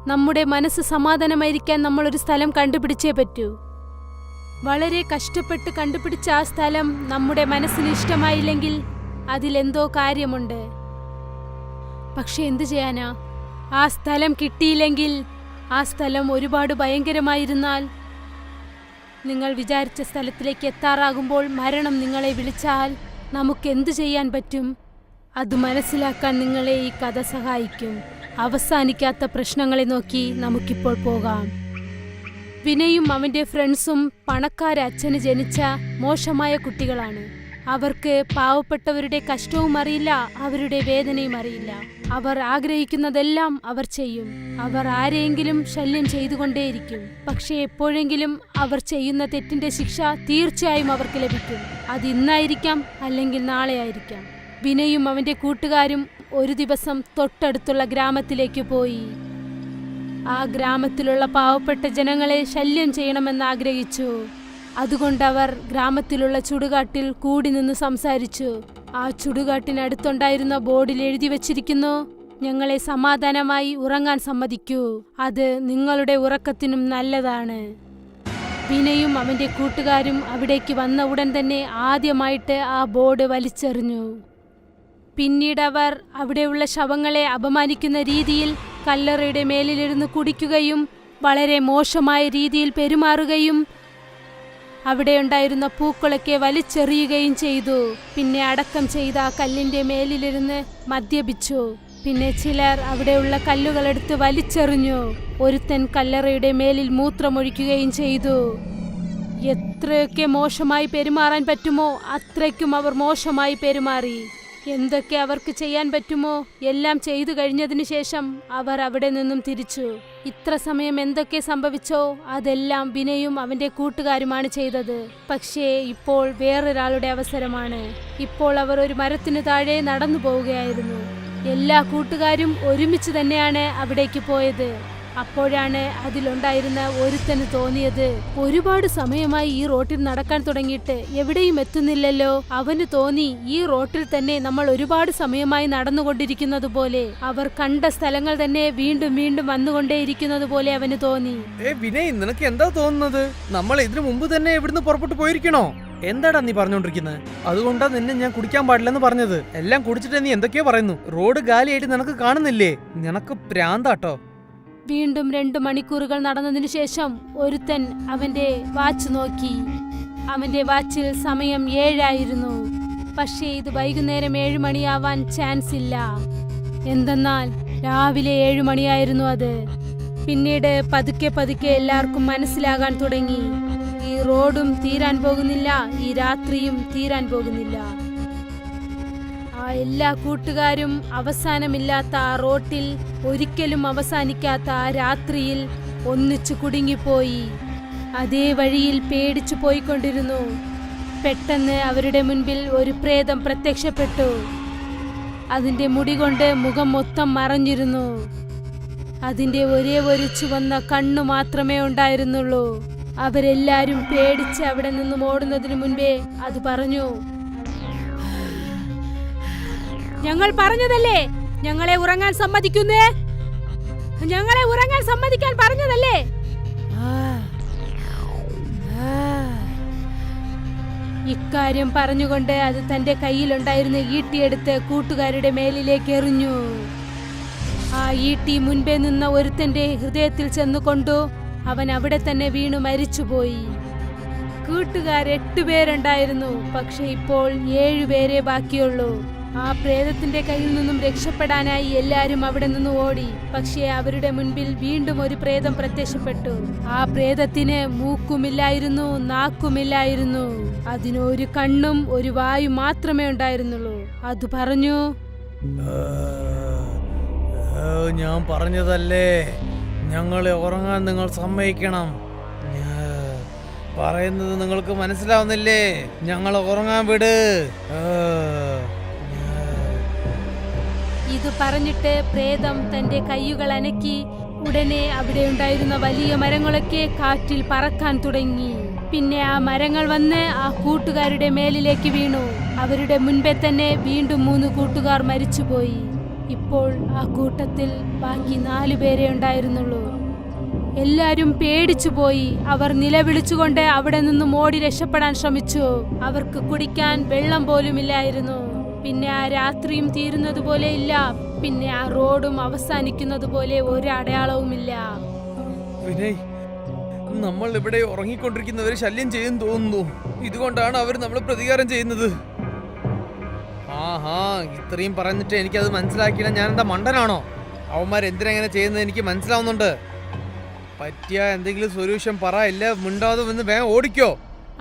നമ്മുടെ മനസ്സ് സമാധാനമായിരിക്കാൻ നമ്മളൊരു സ്ഥലം കണ്ടുപിടിച്ചേ പറ്റൂ. വളരെ കഷ്ടപ്പെട്ട് കണ്ടുപിടിച്ച ആ സ്ഥലം നമ്മുടെ മനസ്സിന് ഇഷ്ടമായില്ലെങ്കിൽ അതിലെന്തോ കാര്യമുണ്ട്. പക്ഷെ എന്തു ചെയ്യാനാ? ആ സ്ഥലം കിട്ടിയില്ലെങ്കിൽ, ആ സ്ഥലം ഒരുപാട് ഭയങ്കരമായിരുന്നാൽ, നിങ്ങൾ വിചാരിച്ച സ്ഥലത്തിലേക്ക് എത്താറാകുമ്പോൾ മരണം നിങ്ങളെ വിളിച്ചാൽ നമുക്ക് എന്തു ചെയ്യാൻ പറ്റും? അത് മനസ്സിലാക്കാൻ നിങ്ങളെ ഈ കഥ സഹായിക്കും. അവസാനിക്കാത്ത പ്രശ്നങ്ങളെ നോക്കി നമുക്കിപ്പോൾ പോകാം. വിനയും അവന്റെ ഫ്രണ്ട്സും പണക്കാര അച്ഛന് ജനിച്ച മോശമായ കുട്ടികളാണ്. അവർക്ക് പാവപ്പെട്ടവരുടെ കഷ്ടവും അറിയില്ല, അവരുടെ വേദനയും അറിയില്ല. അവർ ആഗ്രഹിക്കുന്നതെല്ലാം അവർ ചെയ്യും. അവർ ആരെയെങ്കിലും ശല്യം ചെയ്തുകൊണ്ടേയിരിക്കും. പക്ഷേ എപ്പോഴെങ്കിലും അവർ ചെയ്യുന്ന തെറ്റിന്റെ ശിക്ഷ തീർച്ചയായും അവർക്ക് ലഭിക്കും. അത് ഇന്നായിരിക്കാം, അല്ലെങ്കിൽ നാളെ ആയിരിക്കാം. വിനയും അവന്റെ കൂട്ടുകാരും ഒരു ദിവസം തൊട്ടടുത്തുള്ള ഗ്രാമത്തിലേക്ക് പോയി. ആ ഗ്രാമത്തിലുള്ള പാവപ്പെട്ട ജനങ്ങളെ ശല്യം ചെയ്യണമെന്ന് ആഗ്രഹിച്ചു. അതുകൊണ്ടവർ ഗ്രാമത്തിലുള്ള ചുടുകാട്ടിൽ കൂടി നിന്ന് സംസാരിച്ചു. ആ ചുടുകാട്ടിനടുത്തുണ്ടായിരുന്ന ബോർഡിൽ എഴുതി വച്ചിരിക്കുന്നു, ഞങ്ങളെ സമാധാനമായി ഉറങ്ങാൻ സമ്മതിക്കൂ, അത് നിങ്ങളുടെ ഉറക്കത്തിനും നല്ലതാണ്. വിനയും അവന്റെ കൂട്ടുകാരും അവിടേക്ക് വന്ന ഉടൻ തന്നെ ആദ്യമായിട്ട് ആ ബോർഡ് വലിച്ചെറിഞ്ഞു. പിന്നീട് അവർ അവിടെയുള്ള ശവങ്ങളെ അപമാനിക്കുന്ന രീതിയിൽ കല്ലറയുടെ മേലിലിരുന്ന് കുടിക്കുകയും വളരെ മോശമായ രീതിയിൽ പെരുമാറുകയും അവിടെയുണ്ടായിരുന്ന പൂക്കളൊക്കെ വലിച്ചെറിയുകയും ചെയ്തു. പിന്നെ അടക്കം ചെയ്ത ആ കല്ലിന്റെ മേലിലിരുന്ന് മദ്യപിച്ചു. പിന്നെ ചിലർ അവിടെയുള്ള കല്ലുകളെടുത്ത് വലിച്ചെറിഞ്ഞു. ഒരുത്തൻ കല്ലറയുടെ മേലിൽ മൂത്രമൊഴിക്കുകയും ചെയ്തു. എത്രയൊക്കെ മോശമായി പെരുമാറാൻ പറ്റുമോ അത്രയ്ക്കും അവർ മോശമായി പെരുമാറി. എന്തൊക്കെ അവർക്ക് ചെയ്യാൻ പറ്റുമോ എല്ലാം ചെയ്തു കഴിഞ്ഞതിനു ശേഷം അവർ അവിടെ നിന്നും തിരിച്ചു. ഇത്ര സമയം എന്തൊക്കെ സംഭവിച്ചോ അതെല്ലാം വിനയും അവന്റെ കൂട്ടുകാരുമാണ് ചെയ്തത്. പക്ഷേ ഇപ്പോൾ വേറൊരാളുടെ അവസരമാണ്. ഇപ്പോൾ അവർ ഒരു മരത്തിനു താഴെ നടന്നു പോവുകയായിരുന്നു. എല്ലാ കൂട്ടുകാരും ഒരുമിച്ച് തന്നെയാണ് അവിടേക്ക് പോയത്. അപ്പോഴാണ് അതിലുണ്ടായിരുന്ന ഒരുത്തന് തോന്നിയത്, ഒരുപാട് സമയമായി ഈ റോട്ടിൽ നടക്കാൻ തുടങ്ങിയിട്ട് എവിടെയും എത്തുന്നില്ലല്ലോ. അവന് തോന്നി, ഈ റോട്ടിൽ തന്നെ നമ്മൾ ഒരുപാട് സമയമായി നടന്നുകൊണ്ടിരിക്കുന്നത് പോലെ, അവർ കണ്ട സ്ഥലങ്ങൾ തന്നെ വീണ്ടും വീണ്ടും വന്നുകൊണ്ടേയിരിക്കുന്നത് പോലെ അവന് തോന്നി. വിനയ്, നിനക്ക് എന്താ തോന്നുന്നത്? നമ്മൾ ഇതിനു മുമ്പ് തന്നെ ഇവിടുന്ന് പുറപ്പെട്ടു പോയിരിക്കണോ? എന്താടാ നീ പറഞ്ഞോണ്ടിരിക്കുന്നത്? അതുകൊണ്ടാ നിന്നെ ഞാൻ കുടിക്കാൻ പാടില്ലെന്ന് പറഞ്ഞത്. എല്ലാം കുടിച്ചിട്ട് നീ എന്തൊക്കെയോ പറയുന്നു. റോഡ് ഗാലിയായിട്ട് നിനക്ക് കാണുന്നില്ലേ? നിനക്ക് പ്രാന്താട്ടോ. വീണ്ടും 2 മണിക്കൂറുകൾ നടന്നതിനു ശേഷം ഒരുത്തൻ അവന്റെ വാച്ച് നോക്കി. അവന്റെ വാച്ചിൽ സമയം 7 ആയിരുന്നു. പക്ഷേ ഇത് വൈകുന്നേരം 7 മണിയാവാൻ ചാൻസ് ഇല്ല. എന്തെന്നാൽ രാവിലെ 7 മണിയായിരുന്നു അത്. പിന്നീട് പതുക്കെ പതുക്കെ എല്ലാവർക്കും മനസ്സിലാകാൻ തുടങ്ങി, ഈ റോഡും തീരാൻ പോകുന്നില്ല, ഈ രാത്രിയും തീരാൻ പോകുന്നില്ല. എല്ലാ കൂട്ടുകാരും അവസാനമില്ലാത്ത ആ റോട്ടിൽ, ഒരിക്കലും അവസാനിക്കാത്ത ആ രാത്രിയിൽ ഒന്നിച്ചു കുടുങ്ങിപ്പോയി. അതേ വഴിയിൽ പേടിച്ചു പോയിക്കൊണ്ടിരുന്നു. പെട്ടെന്ന് അവരുടെ മുൻപിൽ ഒരു പ്രേതം പ്രത്യക്ഷപ്പെട്ടു. അതിന്റെ മുടി കൊണ്ട് മുഖം മൊത്തം മറഞ്ഞിരുന്നു. അതിന്റെ ഒരേ ഒരു ചുവന്ന കണ്ണു മാത്രമേ ഉണ്ടായിരുന്നുള്ളൂ. അവരെല്ലാരും പേടിച്ച് അവിടെ നിന്നും ഓടുന്നതിനു മുൻപേ അത് പറഞ്ഞു, ഞങ്ങൾ പറഞ്ഞതല്ലേ ഞങ്ങളെ ഉറങ്ങാൻ സമ്മതിക്കുന്നേ, ഞങ്ങളെ ഉറങ്ങാൻ സമ്മതിക്കാൻ പറഞ്ഞതല്ലേ. ഇക്കാര്യം പറഞ്ഞുകൊണ്ട് അത് തന്റെ കയ്യിലുണ്ടായിരുന്ന ഈട്ടിയെടുത്ത് കൂട്ടുകാരുടെ മേലിലേക്ക് എറിഞ്ഞു. ആ ഈട്ടി മുൻപേ നിന്ന ഒരുത്തന്റെ ഹൃദയത്തിൽ ചെന്നുകൊണ്ടു അവൻ അവിടെ തന്നെ വീണു മരിച്ചുപോയി. കൂട്ടുകാർ 8 പേരുണ്ടായിരുന്നു. പക്ഷെ ഇപ്പോൾ 7 പേരെ ബാക്കിയുള്ളൂ. ആ പ്രേതത്തിന്റെ കയ്യിൽ നിന്നും രക്ഷപ്പെടാനായി എല്ലാരും അവിടെ നിന്ന് ഓടി. പക്ഷേ അവരുടെ മുൻപിൽ വീണ്ടും ഒരു പ്രേതം പ്രത്യക്ഷപ്പെട്ടു. ആ പ്രേതത്തിന് മൂക്കുമില്ലായിരുന്നു, നാക്കുമില്ലായിരുന്നു. അതിനൊരു കണ്ണും ഒരു വായു മാത്രമേ ഉണ്ടായിരുന്നുള്ളൂ. അത് പറഞ്ഞു, ഞാൻ പറഞ്ഞതല്ലേ ഞങ്ങളെ ഉറങ്ങാൻ നിങ്ങൾ സമ്മതിക്കണം. പറയുന്നത് നിങ്ങൾക്ക് മനസ്സിലാവുന്നില്ലേ? ഞങ്ങളെ ഉറങ്ങാൻ വിട്. ഇത് പറഞ്ഞിട്ട് പ്രേതം തന്റെ കൈകൾ അനക്കി. ഉടനെ അവിടെ ഉണ്ടായിരുന്ന വലിയ മരങ്ങളൊക്കെ കാറ്റിൽ പറക്കാൻ തുടങ്ങി. പിന്നെ ആ മരങ്ങൾ വന്ന് ആ കൂട്ടുകാരുടെ മേലിലേക്ക് വീണു. അവരുടെ മുൻപേ തന്നെ വീണ്ടും 3 കൂട്ടുകാർ മരിച്ചുപോയി. ഇപ്പോൾ ആ കൂട്ടത്തിൽ ബാക്കി 4 പേരെ ഉണ്ടായിരുന്നുള്ളൂ. എല്ലാരും പേടിച്ചുപോയി. അവർ നിലവിളിച്ചുകൊണ്ട് അവിടെ നിന്നും ഓടി രക്ഷപ്പെടാൻ ശ്രമിച്ചു. അവർക്ക് കുടിക്കാൻ വെള്ളം പോലുമില്ലായിരുന്നു. പിന്നെ ആ രാത്രിയും തീരുന്നതുപോലെ ഇല്ല. പിന്നെ ആ റോഡും അവസാനിക്കുന്നത് പോലെ ഒരു അടയാളവുമില്ല. വിനയ്, നമ്മൾ ഇവിടെ ഉറങ്ങിക്കൊണ്ടിരിക്കുന്നവരെ ശല്യം ചെയ്യുന്നു തോന്നുന്നു. ഇതുകൊണ്ടാണ് അവർ നമ്മൾ പ്രതികാരം ചെയ്യുന്നത്. ആഹാ, ഇത്രയും പറഞ്ഞിട്ട് എനിക്കത് മനസ്സിലാക്കിയില്ല. ഞാൻ എന്താ മണ്ടനാണോ? അവന്മാർ എന്തിനെങ്ങനെ ചെയ്യുന്നത് എനിക്ക് മനസ്സിലാവുന്നുണ്ട്. പറ്റിയ എന്തെങ്കിലും സൊല്യൂഷൻ പറ, ഇല്ല മിണ്ടാതെ വന്ന് വേഗം ഓടിക്കോ.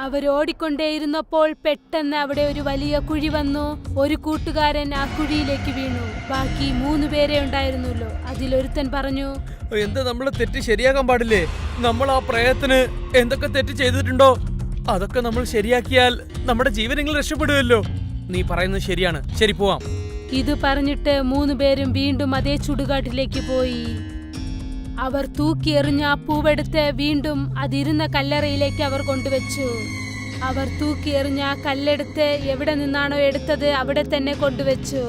അവരോടിക്കൊണ്ടേയിരുന്നപ്പോൾ പെട്ടെന്ന് അവിടെ ഒരു വലിയ കുഴി വന്നു. ഒരു കൂട്ടുകാരൻ ആ കുഴിയിലേക്ക് വീണു. ബാക്കി 3 പേരെ ഉണ്ടായിരുന്നല്ലോ. അതിലൊരുത്തൻ പറഞ്ഞു, എന്താ നമ്മൾ തെറ്റ് ശരിയാക്കാൻ പാടില്ലേ? നമ്മൾ ആ പ്രയത്നത്തിന് എന്തൊക്കെ തെറ്റ് ചെയ്തിട്ടുണ്ടോ അതൊക്കെ നമ്മൾ ശരിയാക്കിയാൽ നമ്മുടെ ജീവനെങ്കിലും രക്ഷപ്പെടുമല്ലോ. നീ പറയുന്നത് ശരിയാണ്. ശരി, പോവാം. ഇത് പറഞ്ഞിട്ട് 3 പേരും വീണ്ടും അതേ ചുടുകാട്ടിലേക്ക് പോയി. അവർ തൂക്കിയെറിഞ്ഞ ആ പൂവെടുത്ത് വീണ്ടും അതിരുന്ന കല്ലറയിലേക്ക് അവർ കൊണ്ടുവച്ചു. അവർ തൂക്കിയെറിഞ്ഞ ആ കല്ലെടുത്ത് എവിടെ നിന്നാണോ എടുത്തത് അവിടെ തന്നെ കൊണ്ടുവച്ചു.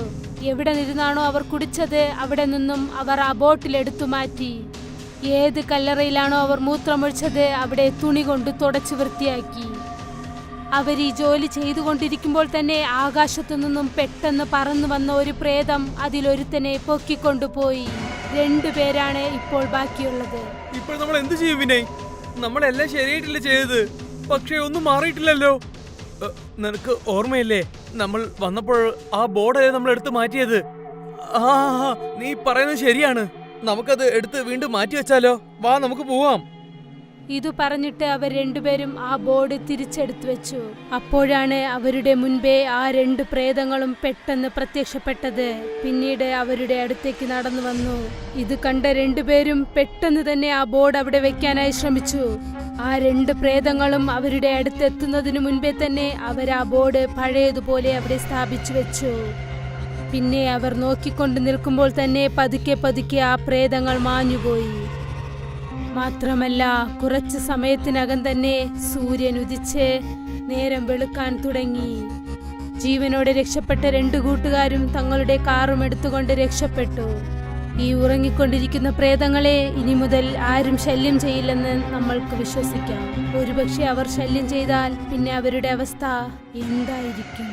എവിടെ നിന്നാണോ അവർ കുടിച്ചത് അവിടെ നിന്നും അവർ ആ ബോട്ടിൽ എടുത്തു മാറ്റി. ഏത് കല്ലറയിലാണോ അവർ മൂത്രമൊഴിച്ചത് അവിടെ തുണി കൊണ്ട് തുടച്ചു വൃത്തിയാക്കി. അവർ ഈ ജോലി ചെയ്തുകൊണ്ടിരിക്കുമ്പോൾ തന്നെ ആകാശത്തു നിന്നും പെട്ടെന്ന് പറന്നു വന്ന ഒരു പ്രേതം അതിലൊരുത്തനെ പൊക്കിക്കൊണ്ടുപോയി. 2 പേരാണ് ഇപ്പോൾ ബാക്കിയുള്ളത്. ഇപ്പോൾ നമ്മൾ എന്ത് ചെയ്യും വിനയ്? നമ്മളെല്ലാം ശരിയായിട്ടില്ല ചെയ്തത്, പക്ഷേ ഒന്നും മാറിയിട്ടില്ലല്ലോ. നിനക്ക് ഓർമ്മയില്ലേ, നമ്മൾ വന്നപ്പോൾ ആ ബോർഡല്ലേ നമ്മൾ എടുത്ത് മാറ്റിയത്? ആ, നീ പറയുന്നത് ശരിയാണ്. നമുക്കത് എടുത്ത് വീണ്ടും മാറ്റി വെച്ചാലോ? വാ, നമുക്ക് പോവാം. ഇതു പറഞ്ഞിട്ട് അവർ 2 പേരും ആ ബോർഡ് തിരിച്ചെടുത്തു വെച്ചു. അപ്പോഴാണ് അവരുടെ മുൻപേ ആ 2 പ്രേതങ്ങളും പെട്ടെന്ന് പ്രത്യക്ഷപ്പെട്ടത്. പിന്നീട് അവരുടെ അടുത്തേക്ക് നടന്നു വന്നു. ഇത് കണ്ട 2 പേരും പെട്ടെന്ന് തന്നെ ആ ബോർഡ് അവിടെ വെക്കാനായി ശ്രമിച്ചു. ആ 2 പ്രേതങ്ങളും അവരുടെ അടുത്തെത്തുന്നതിനു മുൻപേ തന്നെ അവർ ആ ബോർഡ് പഴയതുപോലെ അവിടെ സ്ഥാപിച്ചു വെച്ചു. പിന്നെ അവർ നോക്കിക്കൊണ്ട് നിൽക്കുമ്പോൾ തന്നെ പതുക്കെ പതുക്കെ ആ പ്രേതങ്ങൾ മാഞ്ഞുപോയി. മാത്രമല്ല, കുറച്ച് സമയത്തിനകം തന്നെ സൂര്യൻ ഉദിച്ച് നേരം വെളുക്കാൻ തുടങ്ങി. ജീവനോടെ രക്ഷപ്പെട്ട 2 കൂട്ടുകാരും തങ്ങളുടെ കാറും എടുത്തുകൊണ്ട് രക്ഷപ്പെട്ടു. ഈ ഉറങ്ങിക്കൊണ്ടിരിക്കുന്ന പ്രേതങ്ങളെ ഇനി മുതൽ ആരും ശല്യം ചെയ്യില്ലെന്ന് നമ്മൾക്ക് വിശ്വസിക്കാം. ഒരുപക്ഷെ അവർ ശല്യം ചെയ്താൽ പിന്നെ അവരുടെ അവസ്ഥ എന്തായിരിക്കും?